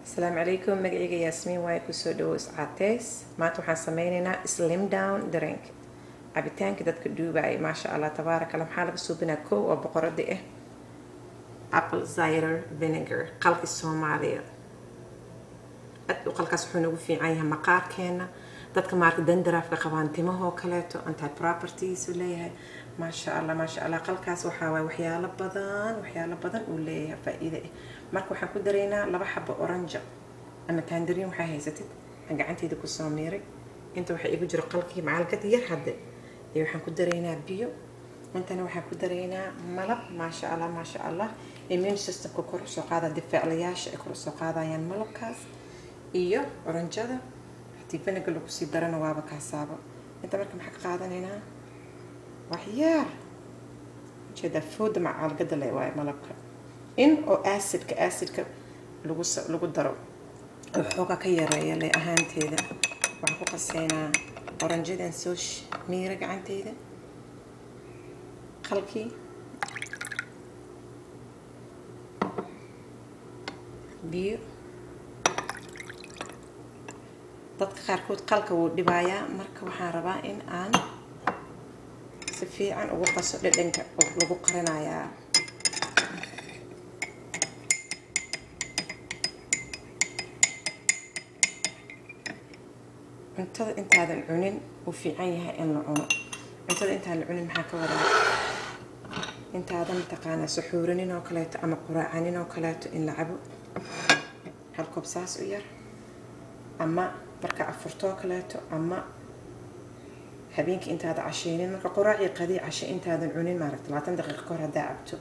السلام عليكم. مقعيقة ياسمين واي كسو دوس عاتيس ماتو waxaan sameynaynaa slim down drink cabitaanka dadka duubay ma sha Allah tabaaraka Allah maxaa laga suubinaa koow oo boqorada ah apple cider vinegar qalki Soomaaliya aad u qalkaas wuxuu nagu fiican yahay maqaarkeena dadka maarka dandaraafka qabaan timahoo kaleeto anti properties u leeyahay ma sha Allah qalkaas waxa way waxyaalo badan uu leeyahay faa'iido marka waxaan ku dareynaa laba xabo orange ama tangerine waxa haysatid aan gacanteeda ku soo meeray inta waxa igu jiro qalkii macalkad yar hadda iyo waxaan ku dareynaa biyo intana waxaan ku dareynaa malab ma sha Allah immune system ku kor soo qaada difaaciyaasha kor soo qaadayaan malabkaas iyo oranjada hadii vinegar lagu sii darana waaba kaasaabo inta marka maxaa ka qaadanaynaa waxyaar jeda food macalkad leeyahay malabka in oo acidka lagu daro xooga ka yareeyo leh ahaanteeda waxaan ku qaseynaa oranjadan soo miira gacanteeda qalki biyo dadka qaarkood qalka wuu dhibayaa marka waxaan rabaa in aan si fiican ugu qaso dhadhanka oo lagu qarinayaa cuntada intaadan cunin uu fiican yahay in la cuno cuntada intaan la cunin maxaa ka wadaa intaadan taqaanaa suxuurinin oo kaleeto ama quraacanin oo kaleeto in la cabo hal koob saas u yar ama marka afurtoo kaleeto ama habeenkii intaada casheynin marka quraacii qadii cashe intaadan cunin maaragtay 20 daqiiqo ka hor hadaa cabto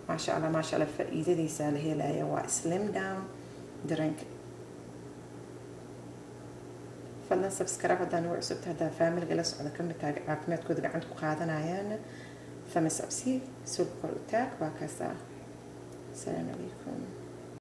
ma sha Allah faa'iidadiisa la helayo waa slim down drink فضلا سبسكرايب هذا نوع عصبت هذا فاميلي جلس على كم تاج عقمت كود عندك قاعدنا عيان فمس أبسي سوق قرطاك وكذا. السلام عليكم.